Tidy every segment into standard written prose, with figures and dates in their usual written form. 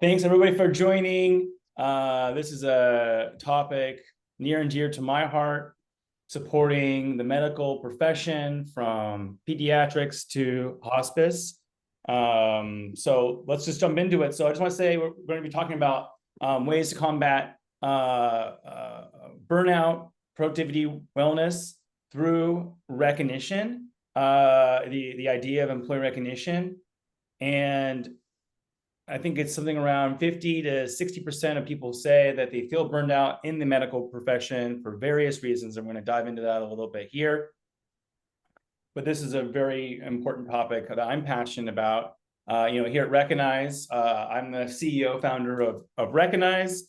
Thanks everybody for joining. This is a topic near and dear to my heart, supporting the medical profession from pediatrics to hospice. So let's just jump into it. So I just want to say we're going to be talking about ways to combat burnout, productivity, wellness through recognition, the idea of employee recognition. And I think it's something around 50 to 60% of people say that they feel burned out in the medical profession for various reasons. I'm going to dive into that a little bit here. But this is a very important topic that I'm passionate about. Here at Recognize, I'm the CEO founder of Recognize.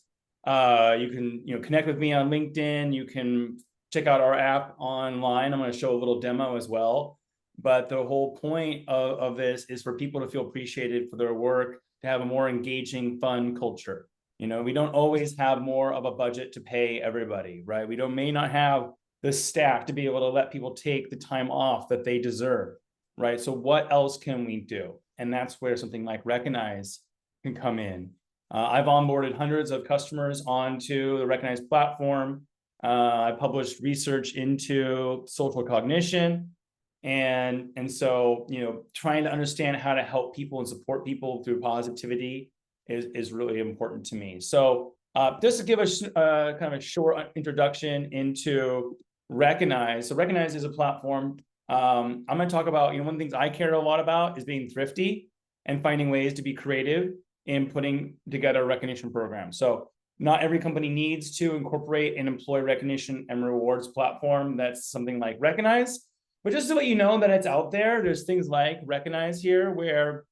You can connect with me on LinkedIn. You can check out our app online. I'm going to show a little demo as well. But the whole point of this is for people to feel appreciated for their work, to have a more engaging, fun culture. We don't always have more of a budget to pay everybody, right? We may not have the staff to be able to let people take the time off that they deserve, right? So what else can we do? And that's where something like Recognize can come in. I've onboarded hundreds of customers onto the Recognize platform. I published research into social cognition. And so, trying to understand how to help people and support people through positivity is really important to me. So just to give us kind of a short introduction into Recognize. So Recognize is a platform. I'm going to talk about, one of the things I care a lot about is being thrifty and finding ways to be creative in putting together a recognition program. So not every company needs to incorporate an employee recognition and rewards platform that's something like Recognize. But just to let you know that it's out there, there's things like Recognize here where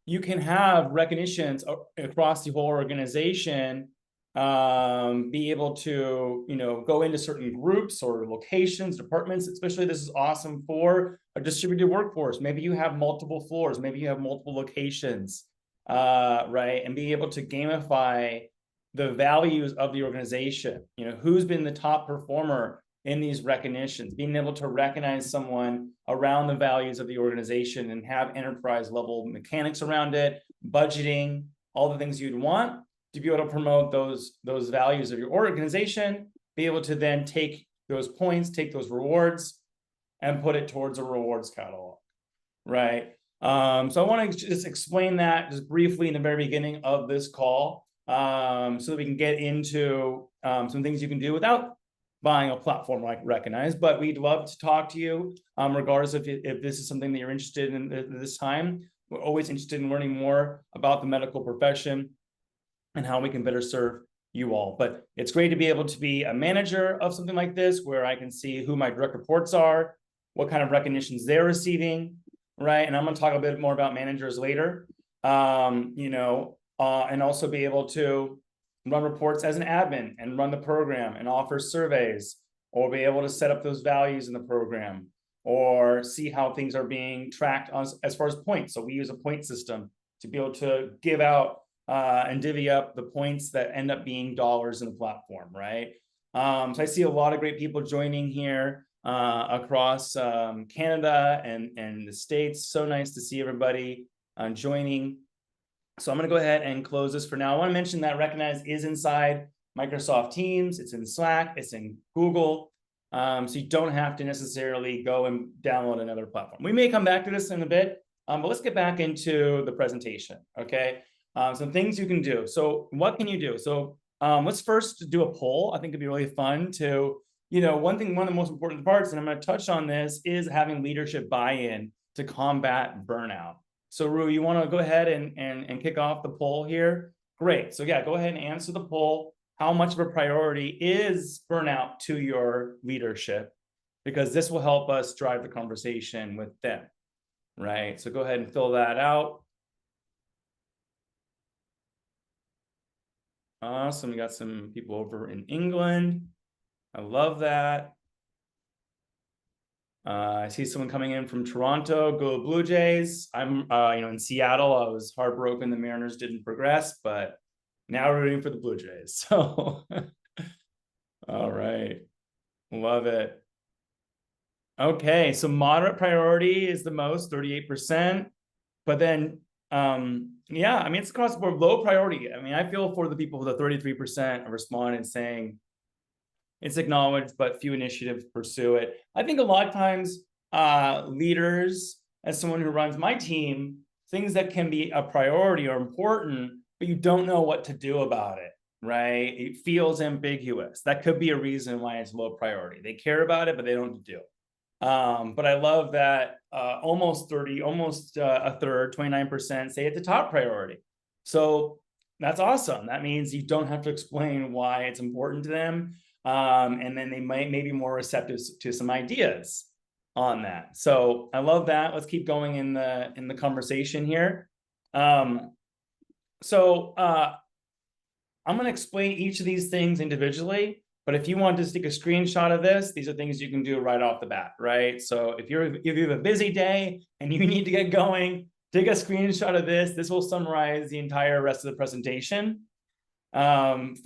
you can have recognitions across the whole organization, be able to, go into certain groups or locations, departments. Especially this is awesome for a distributed workforce. Maybe you have multiple floors, maybe you have multiple locations, right? And be able to gamify the values of the organization. Who's been the top performer in these recognitions, being able to recognize someone around the values of the organization and have enterprise level mechanics around it, budgeting, all the things you'd want to be able to promote those values of your organization, be able to then take those points, take those rewards, and put it towards a rewards catalog, right? So I want to just explain that just briefly in the very beginning of this call, so that we can get into some things you can do without buying a platform like Recognize. But we'd love to talk to you, regardless if this is something that you're interested in this time. We're always interested in learning more about the medical profession and how we can better serve you all. But it's great to be able to be a manager of something like this, where I can see who my direct reports are, what kind of recognitions they're receiving, right? And I'm going to talk a bit more about managers later, and also be able to run reports as an admin and run the program and offer surveys, or be able to set up those values in the program, or see how things are being tracked as far as points. So we use a point system to be able to give out and divvy up the points that end up being dollars in the platform, right? So I see a lot of great people joining here across Canada and the States. So nice to see everybody joining. So I'm going to go ahead and close this for now. I want to mention that Recognize is inside Microsoft Teams. It's in Slack. It's in Google. So you don't have to necessarily go and download another platform. We may come back to this in a bit, but let's get back into the presentation, okay? Some things you can do. So what can you do? So let's first do a poll. I think it'd be really fun to, one of the most important parts, and I'm going to touch on this, is having leadership buy-in to combat burnout. So Rue, you want to go ahead and kick off the poll here? Great. So yeah, go ahead and answer the poll. How much of a priority is burnout to your leadership? Because this will help us drive the conversation with them, right? So go ahead and fill that out. Awesome. We got some people over in England. I love that. I see someone coming in from Toronto. Go Blue Jays. I'm, in Seattle. I was heartbroken the Mariners didn't progress, but now we're rooting for the Blue Jays. So, all right, love it. Okay, so moderate priority is the most, 38%. But then Yeah, I mean, it's across the board, low priority. I mean, I feel for the people, the 33% of respondents saying it's acknowledged, but few initiatives pursue it. I think a lot of times leaders, as someone who runs my team, things that can be a priority or important, but you don't know what to do about it, right? It feels ambiguous. That could be a reason why it's low priority. They care about it, but they don't know what to do. But I love that almost a third, 29% say it's a top priority. So that's awesome. That means you don't have to explain why it's important to them. And then they might be more receptive to some ideas on that. So I love that. Let's keep going in the conversation here. I'm going to explain each of these things individually, but if you want to take a screenshot of this, these are things you can do right off the bat, right? So if you have a busy day and you need to get going, take a screenshot of this. This will summarize the entire rest of the presentation, from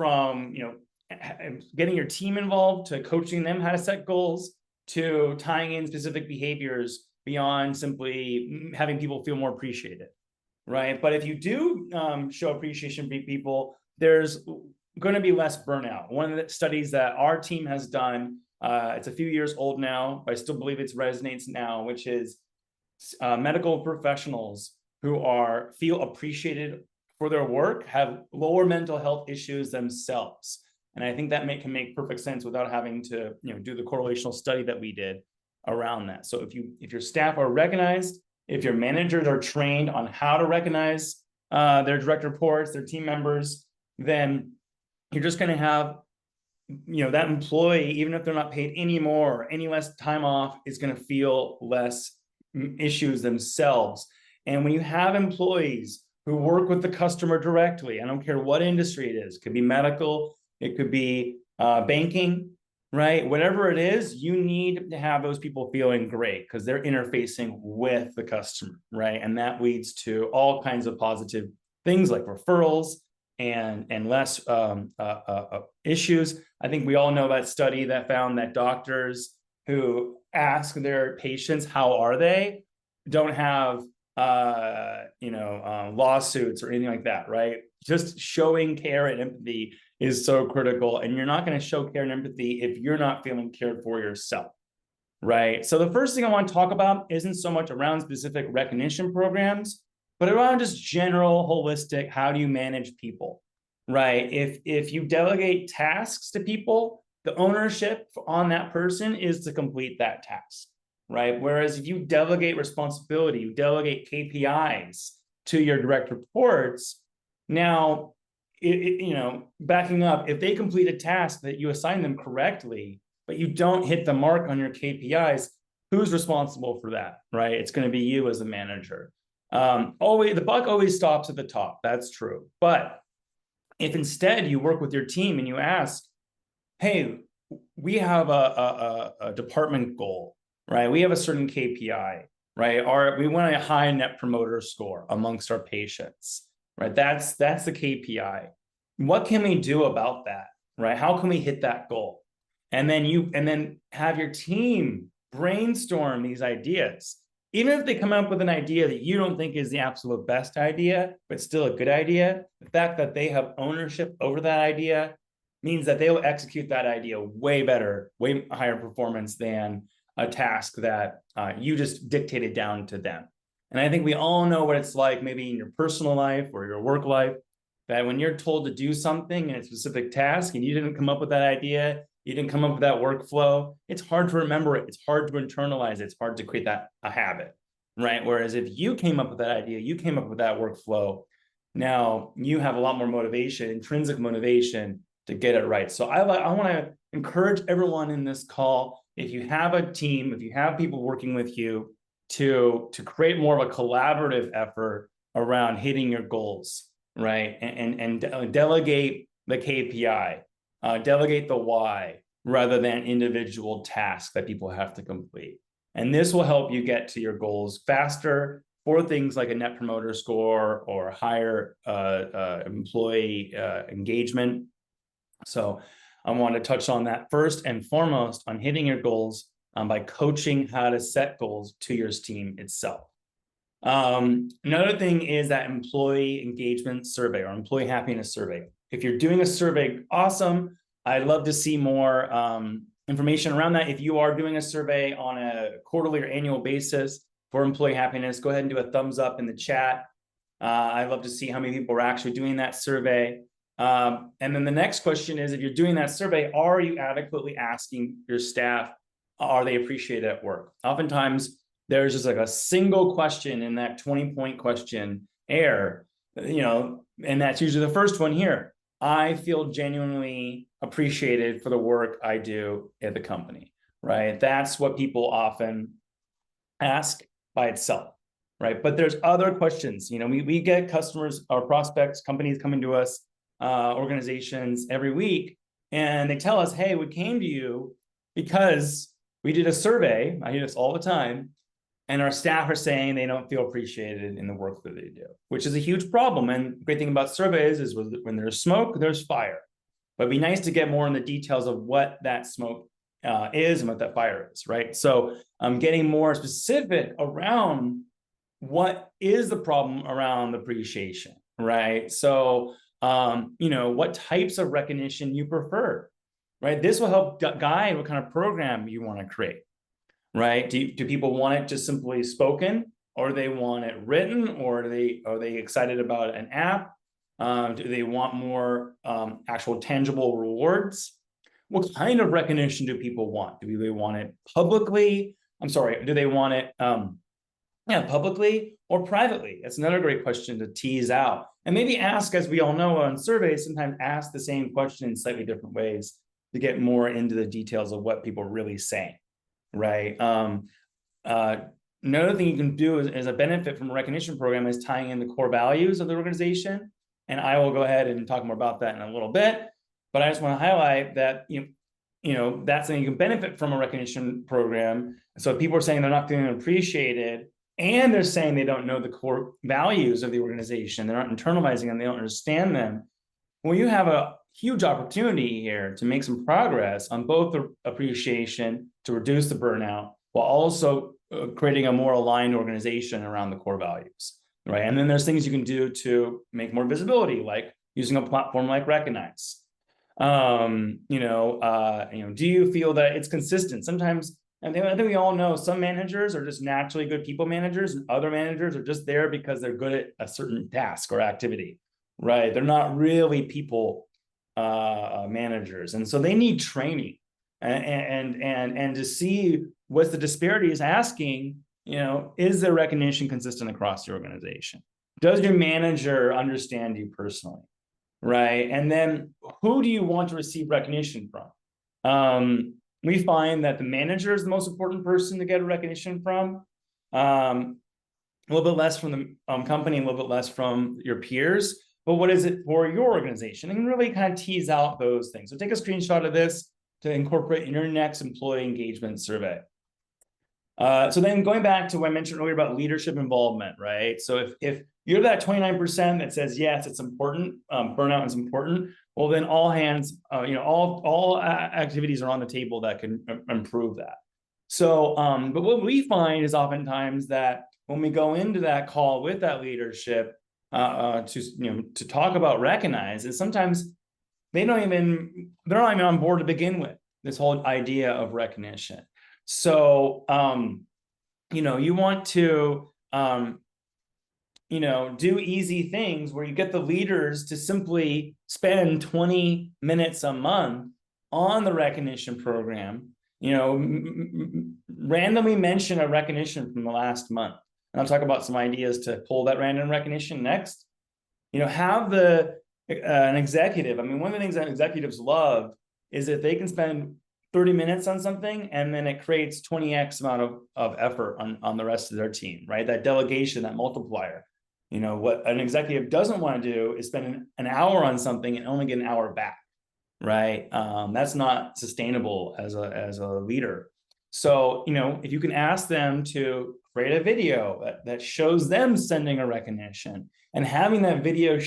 getting your team involved to coaching them how to set goals to tying in specific behaviors beyond simply having people feel more appreciated, right? But if you do show appreciation for people, there's going to be less burnout. One of the studies that our team has done, it's a few years old now, but I still believe it resonates now, which is medical professionals who feel appreciated for their work have lower mental health issues themselves. And I think that can make perfect sense without having to do the correlational study that we did around that. So if your staff are recognized, if your managers are trained on how to recognize their direct reports, their team members, then you're just going to have, that employee, even if they're not paid any more, any less time off, is going to feel less issues themselves. And when you have employees who work with the customer directly, I don't care what industry it is, it could be medical, it could be banking, right? Whatever it is, you need to have those people feeling great because they're interfacing with the customer, right? And that leads to all kinds of positive things like referrals and less issues. I think we all know that study that found that doctors who ask their patients, how are they, don't have lawsuits or anything like that, right? Just showing care and empathy is so critical. And you're not going to show care and empathy if you're not feeling cared for yourself, right? So the first thing I want to talk about isn't so much around specific recognition programs, but around just general, holistic, how do you manage people, right? If you delegate tasks to people, the ownership on that person is to complete that task, right? Whereas if you delegate responsibility, you delegate KPIs to your direct reports, now, backing up, if they complete a task that you assign them correctly, but you don't hit the mark on your KPIs, who's responsible for that, right? It's going to be you as a manager. The buck always stops at the top. That's true. But if instead you work with your team and you ask, hey, we have a department goal, right? We have a certain KPI, right? We want a high net promoter score amongst our patients, right? That's the KPI. What can we do about that, right? How can we hit that goal? And then have your team brainstorm these ideas. Even if they come up with an idea that you don't think is the absolute best idea, but still a good idea, the fact that they have ownership over that idea means that they will execute that idea way better, way higher performance than a task that you just dictated down to them. And I think we all know what it's like, maybe in your personal life or your work life, that when you're told to do something in a specific task and you didn't come up with that idea, you didn't come up with that workflow, it's hard to remember it. It's hard to internalize it. It's hard to create a habit, right? Whereas if you came up with that idea, you came up with that workflow, now you have a lot more motivation, intrinsic motivation to get it right. So I want to encourage everyone in this call, if you have a team, if you have people working with you, to create more of a collaborative effort around hitting your goals, right? And delegate the KPI, delegate the why, rather than individual tasks that people have to complete. And this will help you get to your goals faster for things like a net promoter score or higher employee engagement. So I want to touch on that first and foremost on hitting your goals by coaching how to set goals to your team itself. Another thing is that employee engagement survey or employee happiness survey. If you're doing a survey, awesome. I'd love to see more information around that. If you are doing a survey on a quarterly or annual basis for employee happiness, go ahead and do a thumbs up in the chat. I'd love to see how many people are actually doing that survey. And then the next question is, if you're doing that survey, are you adequately asking your staff, are they appreciated at work? Oftentimes, there's just like a single question in that 20-point questionnaire, and that's usually the first one here. I feel genuinely appreciated for the work I do at the company, right? That's what people often ask by itself, right? But there's other questions. We get customers or prospects, companies coming to us, organizations every week, and they tell us, hey, we came to you because we did a survey. I hear this all the time. And our staff are saying they don't feel appreciated in the work that they do, which is a huge problem. And the great thing about surveys is when there's smoke, there's fire. But it'd be nice to get more in the details of what that smoke is and what that fire is, right? So getting more specific around what is the problem around appreciation, right? So, what types of recognition you prefer, right? This will help guide what kind of program you want to create. Right? Do people want it just simply spoken, or they want it written, or are they excited about an app? Do they want more actual tangible rewards? What kind of recognition do people want? Do they want it publicly? Do they want it publicly or privately? That's another great question to tease out. And maybe ask, as we all know on surveys, sometimes ask the same question in slightly different ways to get more into the details of what people are really saying. Right. Another thing you can do as a benefit from a recognition program is tying in the core values of the organization. And I will go ahead and talk more about that in a little bit. But I just want to highlight that, that's something you can benefit from a recognition program. So if people are saying they're not feeling appreciated, and they're saying they don't know the core values of the organization, they're not internalizing them, they don't understand them. Well, you have a huge opportunity here to make some progress on both the appreciation to reduce the burnout, while also creating a more aligned organization around the core values, right? And then there's things you can do to make more visibility, like using a platform like Recognize. Do you feel that it's consistent? Sometimes, I think we all know some managers are just naturally good people managers, and other managers are just there because they're good at a certain task or activity, right? They're not really people managers, and so they need training and to see what's the disparity is asking, is the recognition consistent across the organization? Does your manager understand you personally, right? And then who do you want to receive recognition from? We find that the manager is the most important person to get a recognition from. A little bit less from the company, a little bit less from your peers. But what is it for your organization? And really kind of tease out those things. So take a screenshot of this to incorporate in your next employee engagement survey. So then going back to what I mentioned earlier about leadership involvement, right? So if you're that 29% that says, yes, it's important, burnout is important, well, then all hands, all activities are on the table that can improve that. So, but what we find is oftentimes that when we go into that call with that leadership, to talk about Recognize, is sometimes they're not even on board to begin with, this whole idea of recognition. So, you want to, do easy things where you get the leaders to simply spend 20 minutes a month on the recognition program, randomly mention a recognition from the last month. And I'll talk about some ideas to pull that random recognition next. Have an executive. I mean, one of the things that executives love is if they can spend 30 minutes on something and then it creates 20x amount of effort on the rest of their team, right? That delegation, that multiplier. What an executive doesn't want to do is spend an hour on something and only get an hour back, right? That's not sustainable as a leader. So, if you can ask them to create a video that shows them sending a recognition and having that video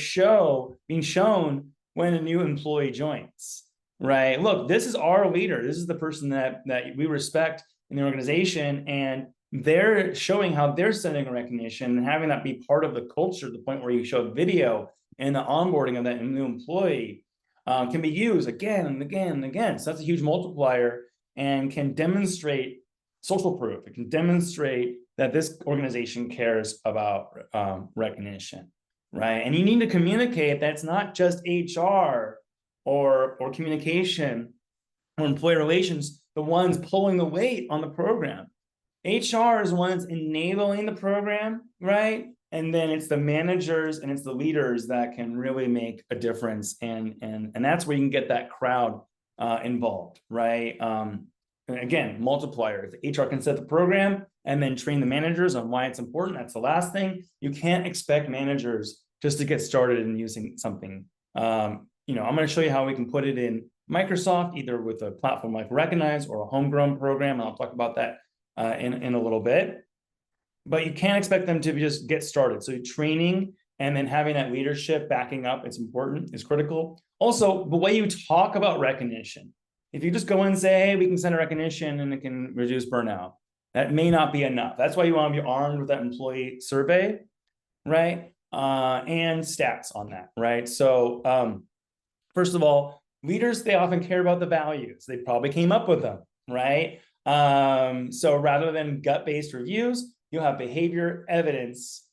being shown when a new employee joins, right? Look, this is our leader. This is the person that we respect in the organization. And they're showing how they're sending recognition and having that be part of the culture, to the point where you show a video and the onboarding of that new employee can be used again and again and again. So that's a huge multiplier and can demonstrate social proof. It can demonstrate that this organization cares about recognition, right? And you need to communicate that it's not just HR or communication or employee relations, the ones pulling the weight on the program. HR is the ones enabling the program, right? And then it's the managers and it's the leaders that can really make a difference. And that's where you can get that crowd involved, right? And again, multiplier. If HR can set the program and then train the managers on why it's important, that's the last thing. You can't expect managers just to get started in using something. I'm going to show you how we can put it in Microsoft, either with a platform like Recognize or a homegrown program. And I'll talk about that in a little bit. But you can't expect them to just get started. So training and then having that leadership backing up, it's important, it's critical. Also, the way you talk about recognition. If you just go in and say, hey, we can send a recognition and it can reduce burnout, that may not be enough. That's why you want to be armed with that employee survey, right? And stats on that, right? So first of all, leaders, they often care about the values. They probably came up with them, right? So rather than gut-based reviews, you'll have behavior evidence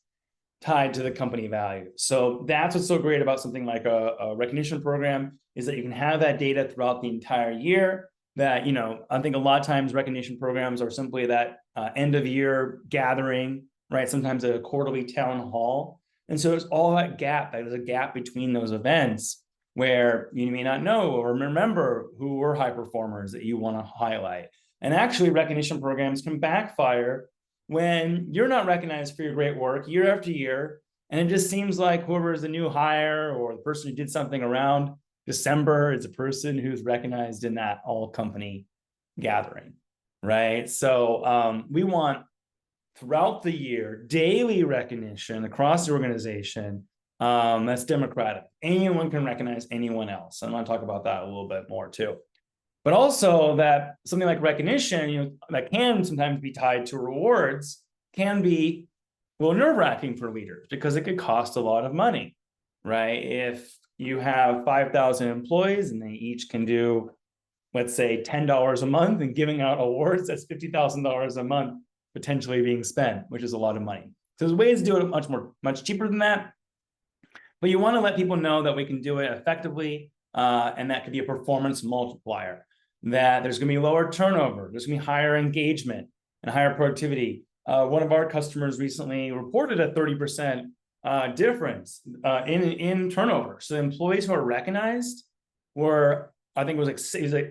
tied to the company value. So that's what's so great about something like a recognition program, is that you can have that data throughout the entire year. That, I think a lot of times recognition programs are simply that end of year gathering, right? Sometimes a quarterly town hall. And so there's all that gap. There's a gap between those events where you may not know or remember who were high performers that you want to highlight. And actually, recognition programs can backfire when you're not recognized for your great work year after year. And it just seems like whoever is the new hire or the person who did something around December is a person who's recognized in that all company gathering, right? So we want throughout the year, daily recognition across the organization that's democratic. Anyone can recognize anyone else. I'm going to talk about that a little bit more too. But also that something like recognition, that can sometimes be tied to rewards, can be, well, nerve-wracking for leaders because it could cost a lot of money, right? If you have 5,000 employees and they each can do, let's say, $10 a month, and giving out awards, that's $50,000 a month potentially being spent, which is a lot of money. So there's ways to do it much cheaper than that. But you want to let people know that we can do it effectively, and that could be a performance multiplier. That there's going to be lower turnover, there's going to be higher engagement and higher productivity. One of our customers recently reported a 30% difference in turnover. So the employees who are recognized were, I think it was like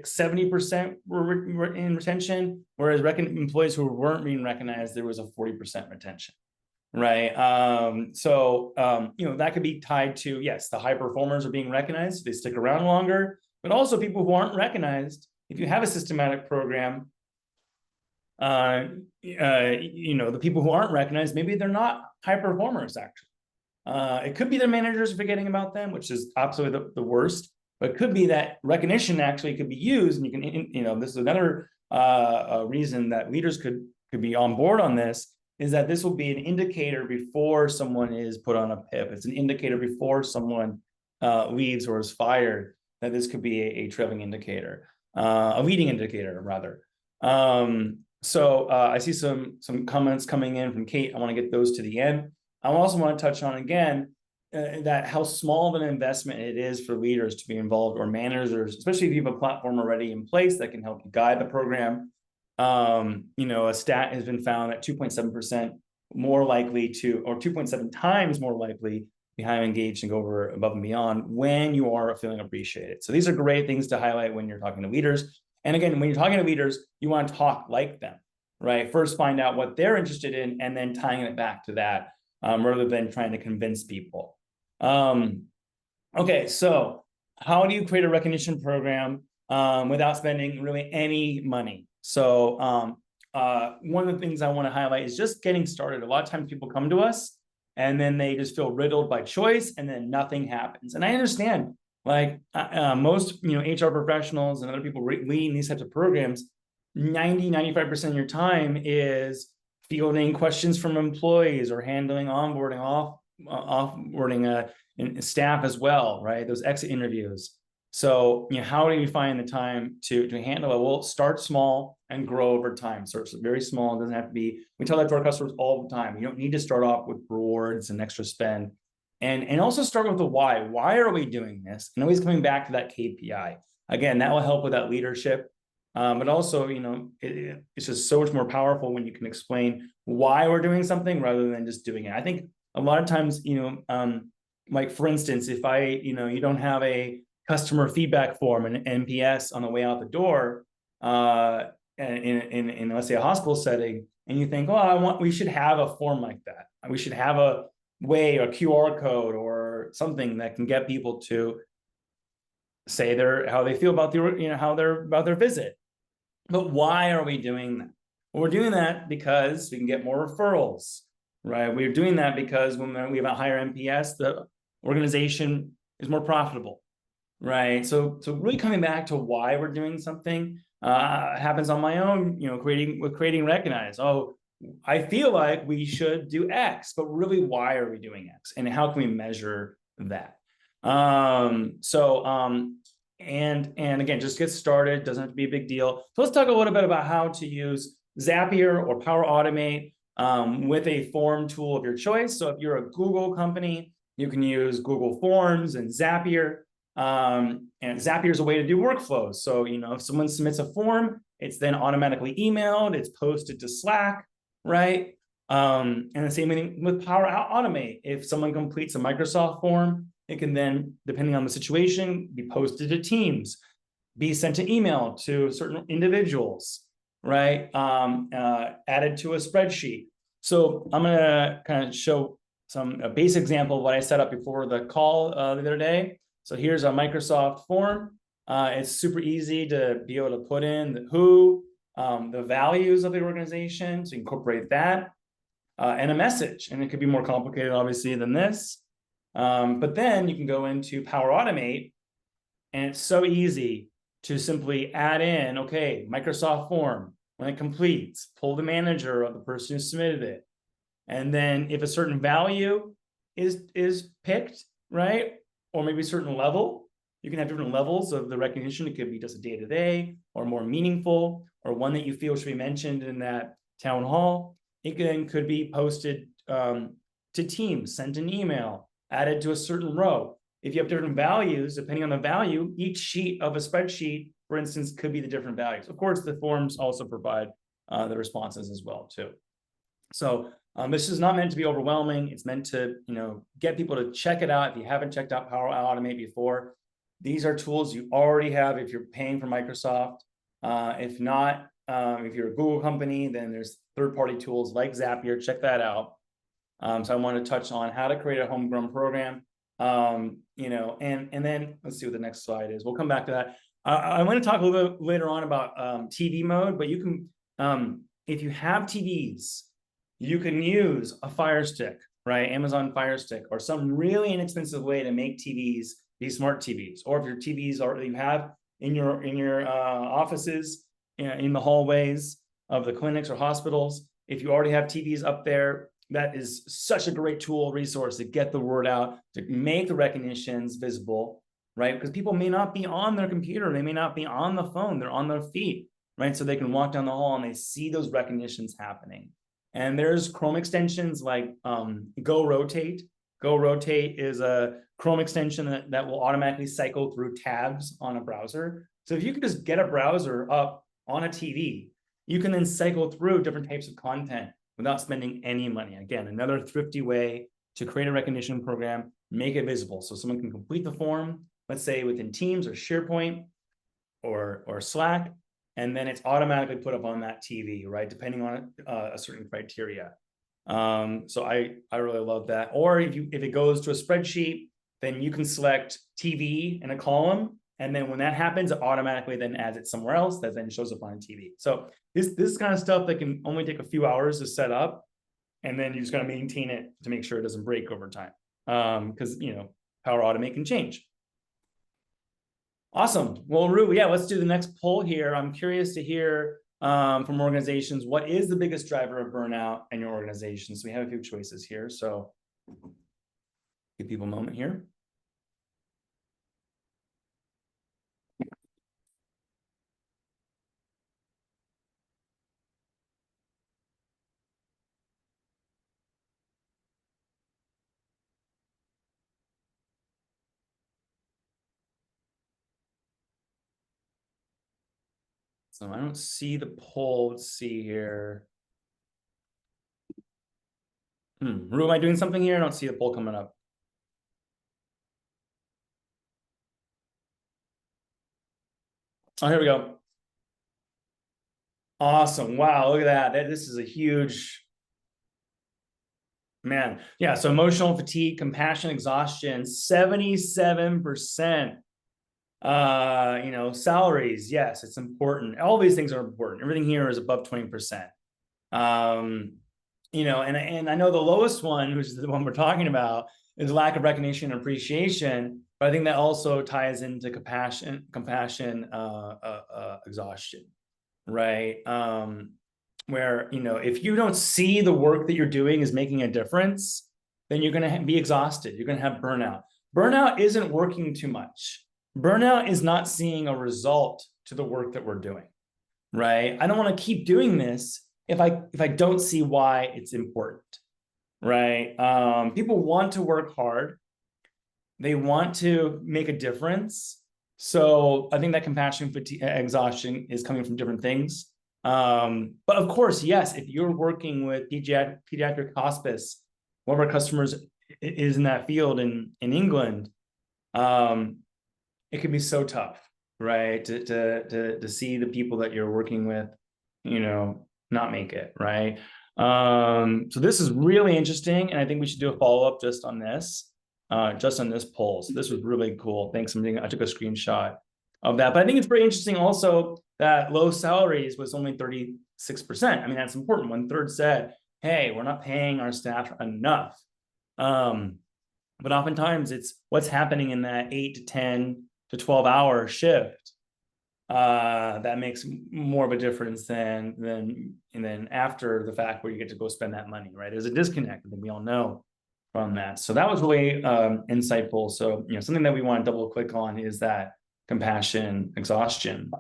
70% were in retention, whereas employees who weren't being recognized, there was a 40% retention, right? That could be tied to, yes, the high performers are being recognized, they stick around longer, but also people who aren't recognized. If you have a systematic program, the people who aren't recognized, maybe they're not high performers, actually. It could be their managers forgetting about them, which is absolutely the worst. But it could be that recognition actually could be used, and you can, this is another reason that leaders could be on board on this, is that this will be an indicator before someone is put on a PIP. It's an indicator before someone leaves or is fired, that this could be a trailing indicator. A leading indicator, rather. I see some comments coming in from Kate. I want to get those to the end. I also want to touch on again that how small of an investment it is for leaders to be involved, or managers, especially if you have a platform already in place that can help you guide the program. A stat has been found at 2.7% more likely to, or 2.7 times more likely, be highly engaged and go over above and beyond when you are feeling appreciated. So these are great things to highlight when you're talking to leaders. And again, when you're talking to leaders, you want to talk like them, right? First, find out what they're interested in, and then tying it back to that, rather than trying to convince people. Okay, so how do you create a recognition program without spending really any money? So one of the things I want to highlight is just getting started. A lot of times people come to us and then they just feel riddled by choice, and then nothing happens. And I understand, like most HR professionals and other people leading these types of programs, 90-95% of your time is fielding questions from employees or handling onboarding, offboarding staff as well, right? Those exit interviews. So, how do you find the time to handle it? Well, start small and grow over time. So it's very small. It doesn't have to be, we tell that to our customers all the time. You don't need to start off with rewards and extra spend. And also start with the why. Why are we doing this? And always coming back to that KPI. Again, that will help with that leadership. But also, it's just so much more powerful when you can explain why we're doing something rather than just doing it. I think a lot of times, like for instance, if you don't have a customer feedback form, an NPS on the way out the door, in let's say a hospital setting, and you think, oh, we should have a form like that. We should have a way, a QR code or something that can get people to say how they feel about about their visit. But why are we doing that? Well, we're doing that because we can get more referrals, right? We're doing that because when we have a higher NPS, the organization is more profitable, right? So really coming back to why we're doing something happens on my own, creating Recognize. Oh, I feel like we should do X, but really, why are we doing X? And how can we measure that? And again, just get started. Doesn't have to be a big deal. So let's talk a little bit about how to use Zapier or Power Automate with a form tool of your choice. So if you're a Google company, you can use Google Forms and Zapier. And Zapier is a way to do workflows. So, if someone submits a form, it's then automatically emailed, it's posted to Slack, right? And the same thing with Power Automate. If someone completes a Microsoft form, it can then, depending on the situation, be posted to Teams, be sent to email to certain individuals, right? Added to a spreadsheet. So I'm going to kind of show a basic example of what I set up before the call the other day. So here's a Microsoft form. It's super easy to be able to put in the values of the organization, so incorporate that, and a message. And it could be more complicated, obviously, than this. But then you can go into Power Automate, and it's so easy to simply add in, okay, Microsoft form. When it completes, pull the manager of the person who submitted it. And then if a certain value is picked, right, or maybe a certain level, you can have different levels of the recognition. It could be just a day-to-day or more meaningful, or one that you feel should be mentioned in that town hall. It could be posted to Teams, sent an email, added to a certain row. If you have different values, depending on the value, each sheet of a spreadsheet, for instance, could be the different values. Of course, the forms also provide the responses as well, too. So this is not meant to be overwhelming. It's meant to, get people to check it out. If you haven't checked out Power Automate before, these are tools you already have if you're paying for Microsoft. If not, if you're a Google company, then there's third-party tools like Zapier. Check that out. So I want to touch on how to create a homegrown program. And then let's see what the next slide is. We'll come back to that. I want to talk a little bit later on about TV mode, but you can, if you have TVs, you can use a Fire Stick, right? Amazon Fire Stick, or some really inexpensive way to make TVs be smart TVs. Or if your TVs you have in your offices, in the hallways of the clinics or hospitals, if you already have TVs up there, that is such a great tool, resource to get the word out, to make the recognitions visible, right? Because people may not be on their computer, they may not be on the phone, they're on their feet, right? So they can walk down the hall and they see those recognitions happening. And there's Chrome extensions like Go Rotate. Go Rotate is a Chrome extension that will automatically cycle through tabs on a browser. So if you can just get a browser up on a TV, you can then cycle through different types of content without spending any money. Again, another thrifty way to create a recognition program, make it visible. So someone can complete the form, let's say within Teams or SharePoint or Slack, and then it's automatically put up on that TV, right? Depending on a certain criteria. So I really love that. Or if it goes to a spreadsheet, then you can select TV in a column. And then when that happens, it automatically then adds it somewhere else that then shows up on TV. So this is kind of stuff that can only take a few hours to set up. And then you just got to maintain it to make sure it doesn't break over time. Because, Power Automate can change. Awesome. Well, Rue, yeah, let's do the next poll here. I'm curious to hear from organizations. What is the biggest driver of burnout in your organization? So we have a few choices here. So give people a moment here. So I don't see the poll. Let's see here. Rue, am I doing something here? I don't see the poll coming up. Oh, here we go. Awesome. Wow, look at that. This is a huge, man. Yeah, so emotional fatigue, compassion, exhaustion, 77%. Salaries, yes, it's important. All these things are important. Everything here is above 20%. And I know the lowest one, which is the one we're talking about, is lack of recognition and appreciation. But I think that also ties into compassion, exhaustion, right? Where, if you don't see the work that you're doing is making a difference, then you're going to be exhausted. You're going to have burnout. Burnout isn't working too much. Burnout is not seeing a result to the work that we're doing, right? I don't want to keep doing this if I don't see why it's important, right? People want to work hard. They want to make a difference. So I think that compassion, fatigue, exhaustion is coming from different things. But of course, yes, if you're working with pediatric hospice, one of our customers is in that field in England, it can be so tough, right? To see the people that you're working with, not make it, right? So this is really interesting, and I think we should do a follow-up just on this poll. So this was really cool. Thanks. I took a screenshot of that, but I think it's pretty interesting also that low salaries was only 36%. I mean, that's important. 1/3 said, hey, we're not paying our staff enough. But oftentimes it's what's happening in that 8 to 10 to 12-hour shift that makes more of a difference than after the fact where you get to go spend that money, right? There's a disconnect, I think we all know from that. So that was really insightful. So, something that we want to double click on is that compassion, exhaustion.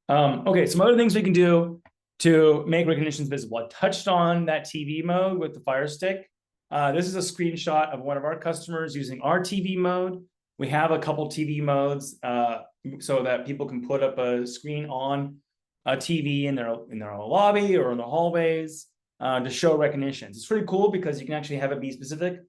Okay, some other things we can do to make recognitions visible. I touched on that TV mode with the Fire Stick. This is a screenshot of one of our customers using our TV mode. We have a couple TV modes so that people can put up a screen on a TV in their lobby or in the hallways to show recognitions. It's pretty cool because you can actually have it be specific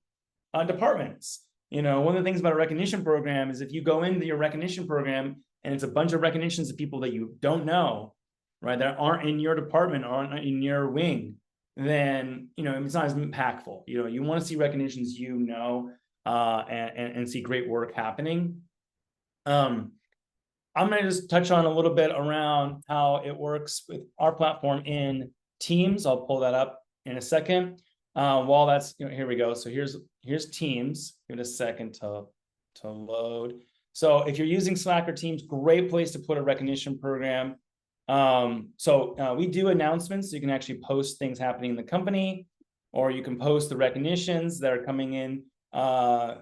departments. One of the things about a recognition program is if you go into your recognition program and it's a bunch of recognitions of people that you don't know, right, that aren't in your department or aren't in your wing, then it's not as impactful. You want to see recognitions and see great work happening. I'm going to just touch on a little bit around how it works with our platform in Teams. I'll pull that up in a second. While that's, here we go. So here's Teams. Give it a second to load. So if you're using Slack or Teams, great place to put a recognition program. We do announcements, so you can actually post things happening in the company, or you can post the recognitions that are coming in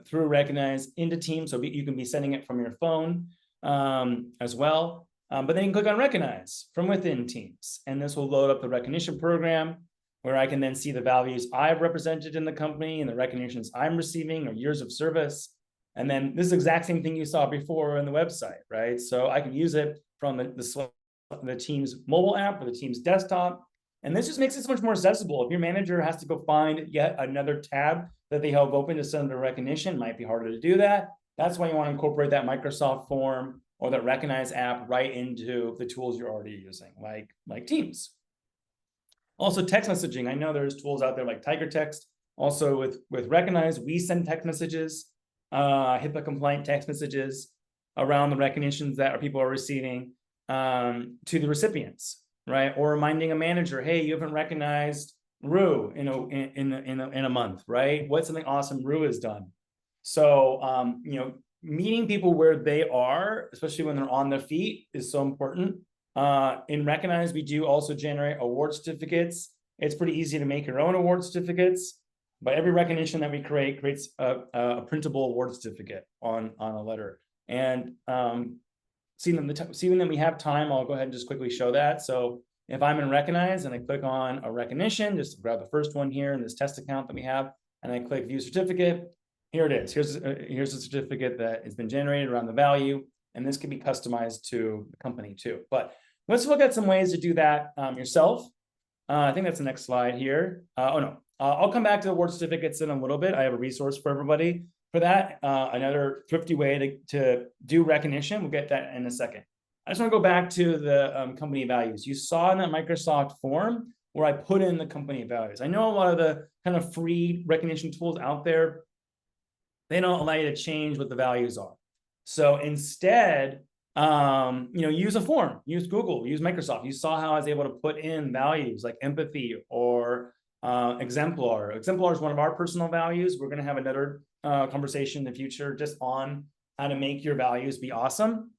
through Recognize into Teams. So you can be sending it from your phone as well. But then you can click on Recognize from within Teams, and this will load up the recognition program where I can then see the values I've represented in the company and the recognitions I'm receiving or years of service. And then this is the exact same thing you saw before in the website, right? So I can use it from the Teams mobile app or the Teams desktop. And this just makes it so much more accessible. If your manager has to go find yet another tab that they have open to send a recognition, it might be harder to do that. That's why you want to incorporate that Microsoft form or that Recognize app right into the tools you're already using, like Teams. Also, text messaging. I know there's tools out there like Tiger Text. Also with Recognize, we send text messages, HIPAA compliant text messages around the recognitions that people are receiving to the recipients, right? Or reminding a manager, hey, you haven't recognized Rue in a month, right? What's something awesome Rue has done? So, meeting people where they are, especially when they're on their feet, is so important. In Recognize, we do also generate award certificates. It's pretty easy to make your own award certificates, but every recognition that we create creates a printable award certificate on a letter. And seeing that we have time, I'll go ahead and just quickly show that. So if I'm in Recognize and I click on a recognition, just grab the first one here in this test account that we have, and I click View Certificate, here it is. Here's a certificate that has been generated around the value, and this can be customized to the company too. But let's look at some ways to do that yourself. I think that's the next slide here. I'll come back to award certificates in a little bit. I have a resource for everybody for that. Another thrifty way to do recognition. We'll get that in a second. I just want to go back to the company values. You saw in that Microsoft form where I put in the company values. I know a lot of the kind of free recognition tools out there, they don't allow you to change what the values are. So instead, use a form, use Google, use Microsoft. You saw how I was able to put in values like empathy or exemplar. Exemplar is one of our personal values. We're going to have another conversation in the future just on how to make your values be awesome.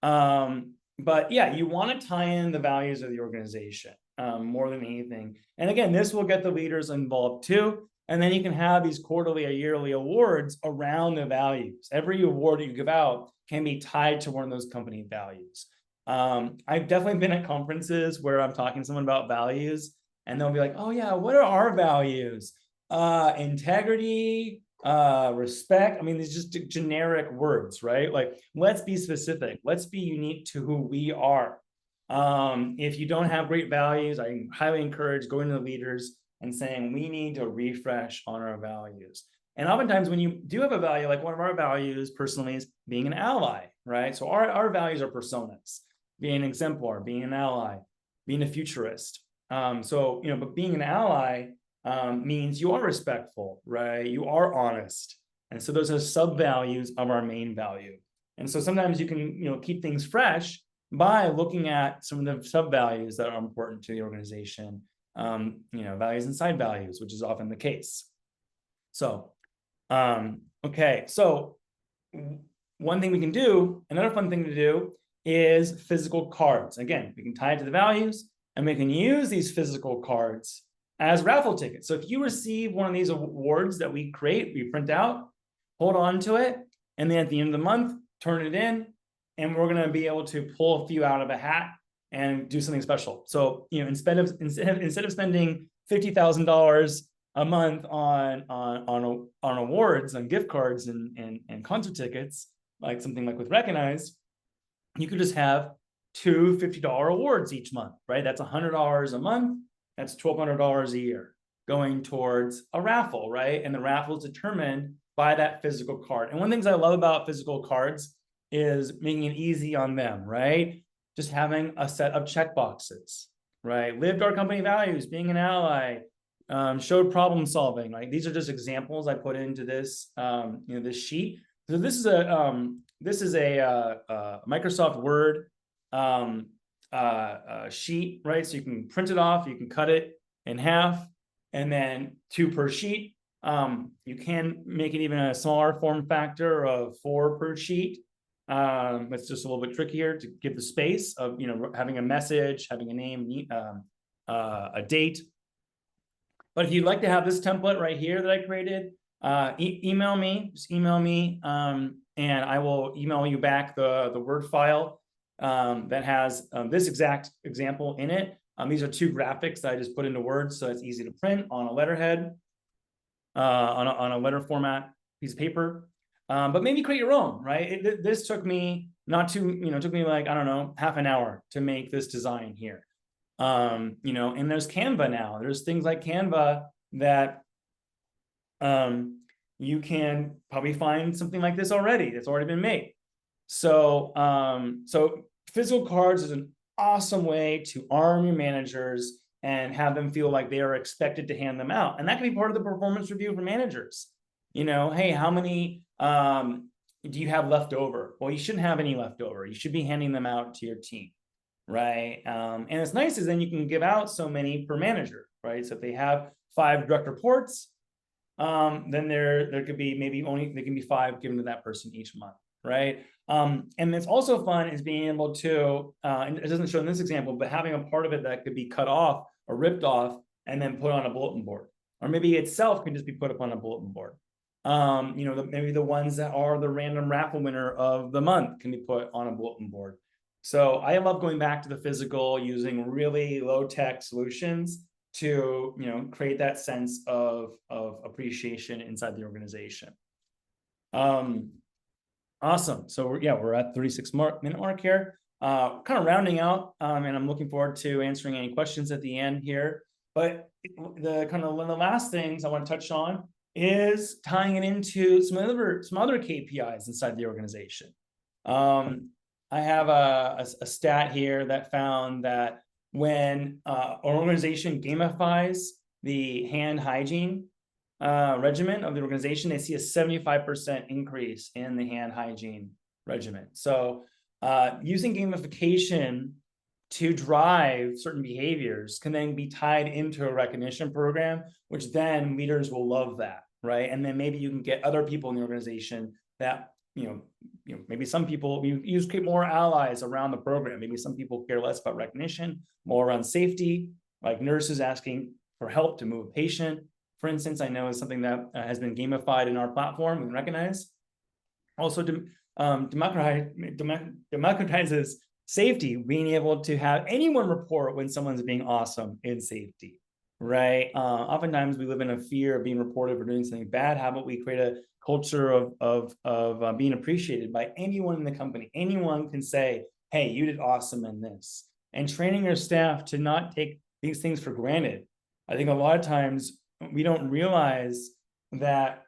But yeah, you want to tie in the values of the organization more than anything. And again, this will get the leaders involved too. And then you can have these quarterly or yearly awards around the values. Every award that you give out can be tied to one of those company values. I've definitely been at conferences where I'm talking to someone about values, and they'll be like, oh yeah, what are our values? Integrity, respect. I mean, these just generic words, right? Like, let's be specific. Let's be unique to who we are. If you don't have great values, I highly encourage going to the leaders and saying, we need to refresh on our values. And oftentimes when you do have a value, like one of our values personally is being an ally, right? So our values are personas, being an exemplar, being an ally, being a futurist. But being an ally means you are respectful, right? You are honest. And so those are sub-values of our main value. And so sometimes you can, keep things fresh by looking at some of the sub-values that are important to the organization, values and side values, which is often the case. So, okay. So one thing we can do, another fun thing to do is physical cards. Again, we can tie it to the values, and we can use these physical cards as raffle tickets. So if you receive one of these awards that we create, we print out, hold on to it, and then at the end of the month, turn it in, and we're going to be able to pull a few out of a hat and do something special. So, instead of spending $50,000 a month on awards, on gift cards and concert tickets, like something like with Recognize, you could just have two $50 awards each month, right? That's $100 a month. That's $1,200 a year going towards a raffle, right? And the raffle is determined by that physical card. And one of the things I love about physical cards is making it easy on them, right? Just having a set of check boxes, right? Lived our company values, being an ally, showed problem solving. Like these are just examples I put into this, this sheet. So this is a Microsoft Word sheet, right? So you can print it off, you can cut it in half, and then 2 per sheet. You can make it even a smaller form factor of 4 per sheet. It's just a little bit trickier to give the space of, having a message, having a name, a date. But if you'd like to have this template right here that I created, email me, and I will email you back the Word file that has this exact example in it. These are 2 graphics that I just put into Word, so it's easy to print on a letterhead, on a letter format piece of paper. But maybe create your own, right? This took me took me like, I don't know, half an hour to make this design here. And there's Canva now. There's things like Canva that you can probably find something like this already. That's already been made. So, physical cards is an awesome way to arm your managers and have them feel like they are expected to hand them out. And that can be part of the performance review for managers. Hey, how many do you have left over? Well, you shouldn't have any left over. You should be handing them out to your team, right? And it's nice is then you can give out so many per manager, right? So if they have 5 direct reports, then there could be there can be 5 given to that person each month, right? And it's also fun is being able to, and it doesn't show in this example, but having a part of it that could be cut off or ripped off and then put on a bulletin board, or maybe itself can just be put up on a bulletin board. Maybe the ones that are the random raffle winner of the month can be put on a bulletin board. So I love going back to the physical, using really low-tech solutions to create that sense of appreciation inside the organization. Awesome. So we're at 36-minute mark here. Kind of rounding out, and I'm looking forward to answering any questions at the end here. But one of the last things I want to touch on is tying it into some other KPIs inside the organization. I have a stat here that found that when an organization gamifies the hand hygiene regimen of the organization, they see a 75% increase in the hand hygiene regimen. So using gamification to drive certain behaviors can then be tied into a recognition program, which then leaders will love that, right? And then maybe you can get other people in the organization that, maybe some people, you create more allies around the program. Maybe some people care less about recognition, more around safety, like nurses asking for help to move a patient, for instance, I know is something that has been gamified in our platform and recognized. Also, democratizes safety, being able to have anyone report when someone's being awesome in safety, right? Oftentimes we live in a fear of being reported for doing something bad. How about we create a culture of being appreciated by anyone in the company? Anyone can say, hey, you did awesome in this. And training your staff to not take these things for granted. I think a lot of times we don't realize that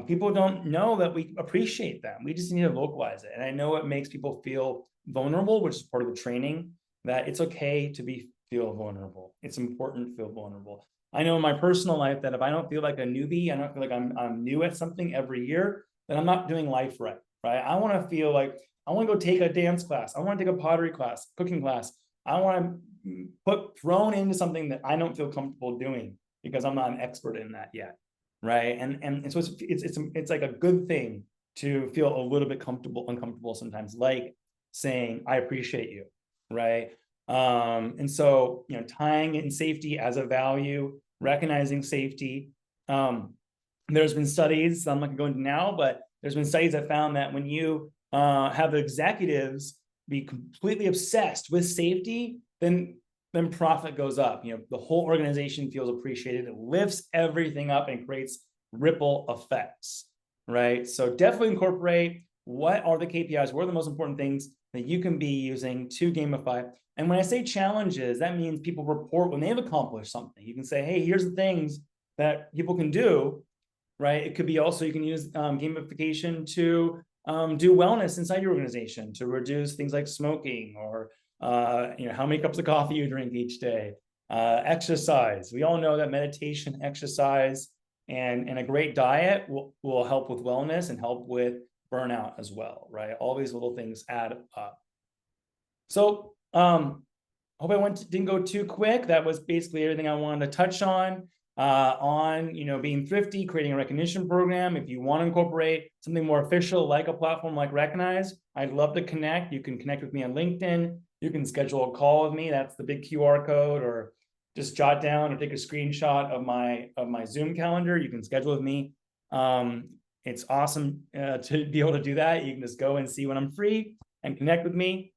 people don't know that we appreciate them. We just need to vocalize it. And I know it makes people feel vulnerable, which is part of the training, that it's okay to feel vulnerable. It's important to feel vulnerable. I know in my personal life that if I don't feel like a newbie, I don't feel like I'm new at something every year, then I'm not doing life right, right? I want to feel like I want to go take a dance class. I want to take a pottery class, cooking class. I want to put thrown into something that I don't feel comfortable doing because I'm not an expert in that yet, right? And so it's like a good thing to feel a little bit uncomfortable sometimes, like saying, I appreciate you, right? And so, tying in safety as a value, recognizing safety. There's been studies, I'm not gonna go into now, but there's been studies that found that when you have the executives be completely obsessed with safety, then profit goes up. The whole organization feels appreciated. It lifts everything up and creates ripple effects, right? So definitely incorporate what are the KPIs, what are the most important things that you can be using to gamify. And when I say challenges, that means people report when they've accomplished something. You can say, hey, here's the things that people can do, right? It could be also, you can use gamification to do wellness inside your organization to reduce things like smoking or how many cups of coffee you drink each day, exercise. We all know that meditation, exercise, and a great diet will help with wellness and help with burnout as well, right? All these little things add up. So hope I didn't go too quick. That was basically everything I wanted to touch on being thrifty, creating a recognition program. If you want to incorporate something more official like a platform like Recognize, I'd love to connect. You can connect with me on LinkedIn. You can schedule a call with me. That's the big QR code, or just jot down or take a screenshot of my Zoom calendar. You can schedule with me. It's awesome to be able to do that. You can just go and see when I'm free and connect with me.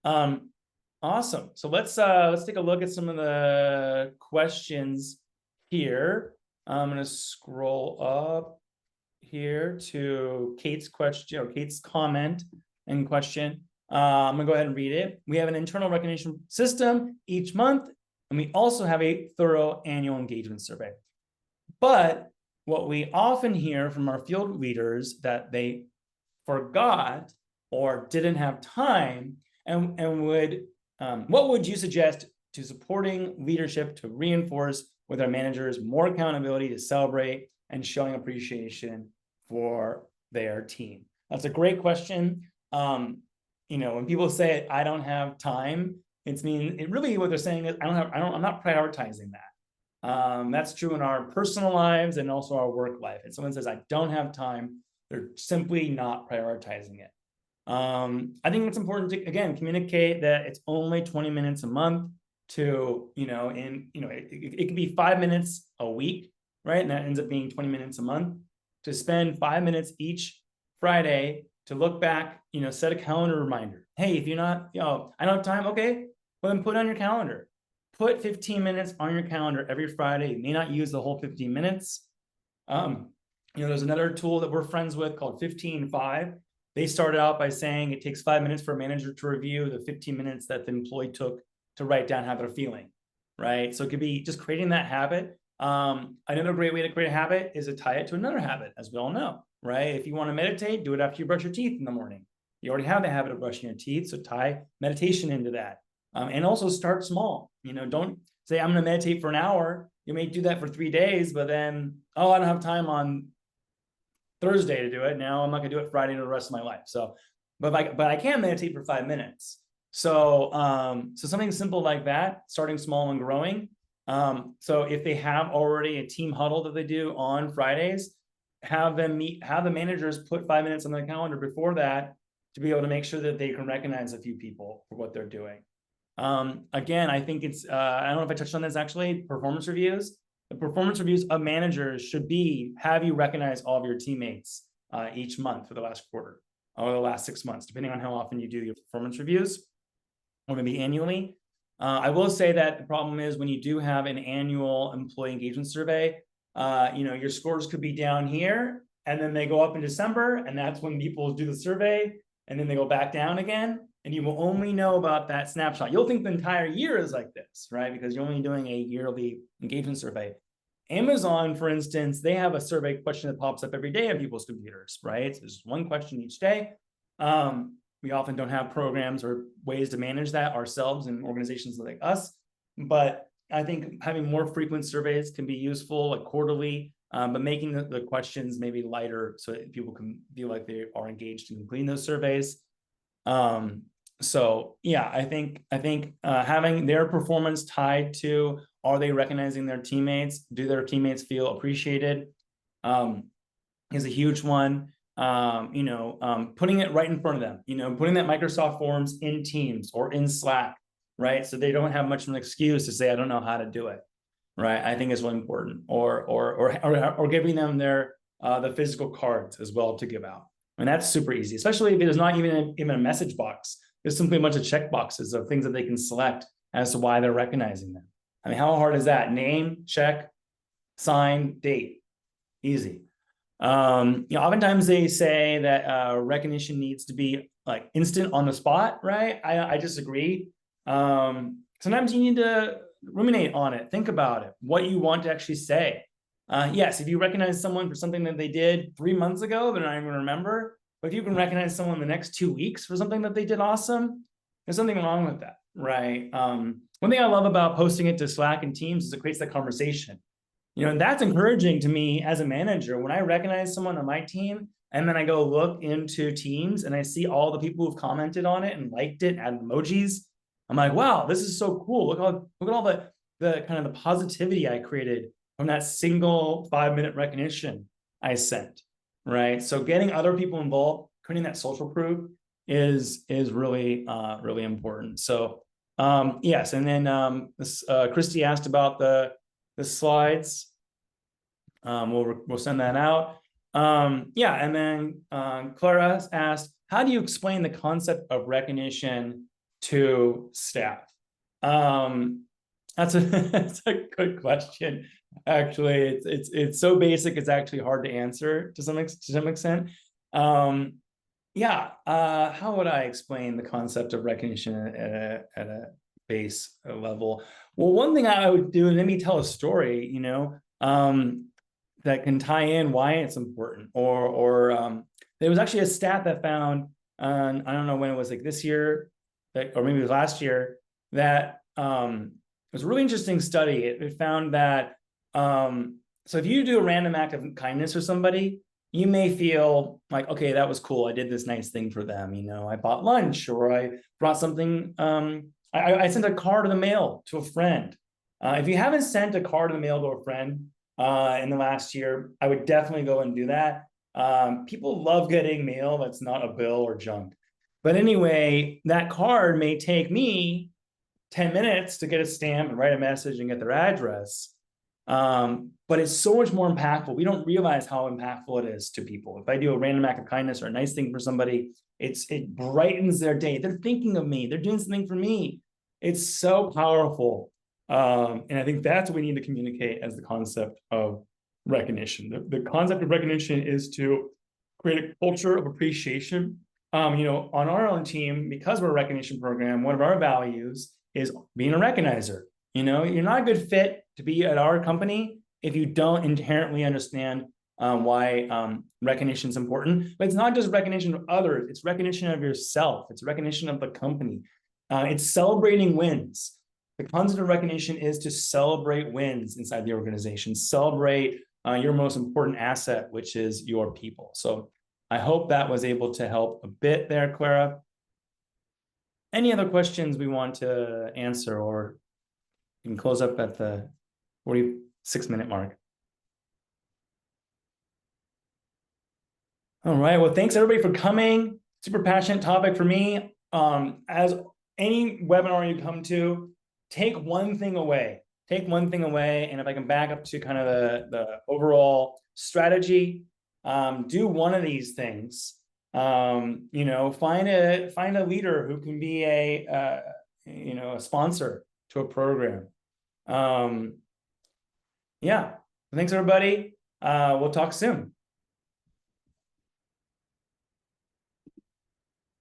Awesome. So let's take a look at some of the questions here. I'm going to scroll up here to Kate's question, or Kate's comment and question. I'm going to go ahead and read it. We have an internal recognition system each month, and we also have a thorough annual engagement survey. But what we often hear from our field leaders that they forgot or didn't have time, and would what would you suggest to supporting leadership to reinforce with our managers more accountability to celebrate and showing appreciation for their team? That's a great question. When people say I don't have time, really what they're saying is I'm not prioritizing that. That's true in our personal lives and also our work life. And someone says I don't have time, They're simply not prioritizing it. I think it's important to, again, communicate that it's only 20 minutes a month to, it could be 5 minutes a week, right? And that ends up being 20 minutes a month, to spend 5 minutes each Friday to look back, set a calendar reminder. Hey, if you're not, I don't have time, okay, well then put it on your calendar. Put 15 minutes on your calendar every Friday. You may not use the whole 15 minutes. There's another tool that we're friends with called 15-5. They started out by saying it takes 5 minutes for a manager to review the 15 minutes that the employee took to write down how they're feeling, right? So it could be just creating that habit. Another great way to create a habit is to tie it to another habit, as we all know, right? If you want to meditate, do it after you brush your teeth in the morning. You already have the habit of brushing your teeth, so tie meditation into that. And also start small. Don't say, I'm going to meditate for an hour. You may do that for 3 days, but then, I don't have time on Thursday to do it. Now I'm not going to do it Friday to the rest of my life. So, but I can meditate for 5 minutes. So, so something simple like that, starting small and growing. So if they have already a team huddle that they do on Fridays, have the managers put 5 minutes on their calendar before that to be able to make sure that they can recognize a few people for what they're doing. Again, I think it's, I don't know if I touched on this actually, performance reviews. The performance reviews of managers should be, have you recognize all of your teammates each month for the last quarter or the last 6 months, depending on how often you do your performance reviews, or maybe annually. I will say that the problem is when you do have an annual employee engagement survey, your scores could be down here and then they go up in December, and that's when people do the survey, and then they go back down again. And you will only know about that snapshot. You'll think the entire year is like this, right? Because you're only doing a yearly engagement survey. Amazon, for instance, they have a survey question that pops up every day on people's computers, right? So there's one question each day. We often don't have programs or ways to manage that ourselves in organizations like us. But I think having more frequent surveys can be useful, like quarterly, but making the questions maybe lighter so that people can feel like they are engaged in completing those surveys. So yeah, I think having their performance tied to, are they recognizing their teammates? Do their teammates feel appreciated? Is a huge one. Putting it right in front of them, putting that Microsoft Forms in Teams or in Slack, right? So they don't have much of an excuse to say, I don't know how to do it, right? I think is really important. Or giving them their the physical cards as well to give out. And that's super easy, especially if there's not even a message box. There's simply a bunch of check boxes of things that they can select as to why they're recognizing them. I mean, how hard is that? Name, check, sign, date. Easy. Oftentimes they say that recognition needs to be like instant on the spot, right? I disagree. Sometimes you need to ruminate on it, think about it, what you want to actually say. Yes, if you recognize someone for something that they did 3 months ago, they're not even remember. But if you can recognize someone the next 2 weeks for something that they did awesome, there's something wrong with that, right? One thing I love about posting it to Slack and Teams is it creates that conversation. And that's encouraging to me as a manager. When I recognize someone on my team, and then I go look into Teams and I see all the people who've commented on it and liked it, add emojis, I'm like, wow, this is so cool. Look at all the kind of the positivity I created from that single 5-minute recognition I sent, right? So getting other people involved, creating that social proof is really really important. So yes, and then Christy asked about the slides. We'll send that out. Yeah, and then Clara asked, how do you explain the concept of recognition to staff? That's a good question. Actually, it's so basic, it's actually hard to answer to some extent. Yeah, how would I explain the concept of recognition at a base level? Well, one thing I would do, let me tell a story, that can tie in why it's important. Or there was actually a stat that found, I don't know when it was, like this year, or maybe it was last year, that it was a really interesting study. It found that, so if you do a random act of kindness for somebody, you may feel like, okay, that was cool. I did this nice thing for them. I bought lunch, or I brought something. I sent a card in the mail to a friend. If you haven't sent a card in the mail to a friend in the last year, I would definitely go and do that. People love getting mail that's not a bill or junk. But anyway, that card may take me 10 minutes to get a stamp and write a message and get their address. But it's so much more impactful. We don't realize how impactful it is to people. If I do a random act of kindness or a nice thing for somebody, it brightens their day. They're thinking of me. They're doing something for me. It's so powerful. And I think that's what we need to communicate as the concept of recognition. The concept of recognition is to create a culture of appreciation. On our own team, because we're a recognition program, one of our values is being a recognizer. You're not a good fit to be at our company if you don't inherently understand why recognition is important. But it's not just recognition of others, it's recognition of yourself. It's recognition of the company. It's celebrating wins. The concept of recognition is to celebrate wins inside the organization, celebrate your most important asset, which is your people. So I hope that was able to help a bit there, Clara. Any other questions we want to answer, or you can close up at the 46-minute mark? All right, well, thanks everybody for coming. Super passionate topic for me. As any webinar you come to, take one thing away. Take one thing away, and if I can back up to kind of the overall strategy, do one of these things. Find a leader who can be a sponsor to a program. Yeah, thanks everybody. We'll talk soon.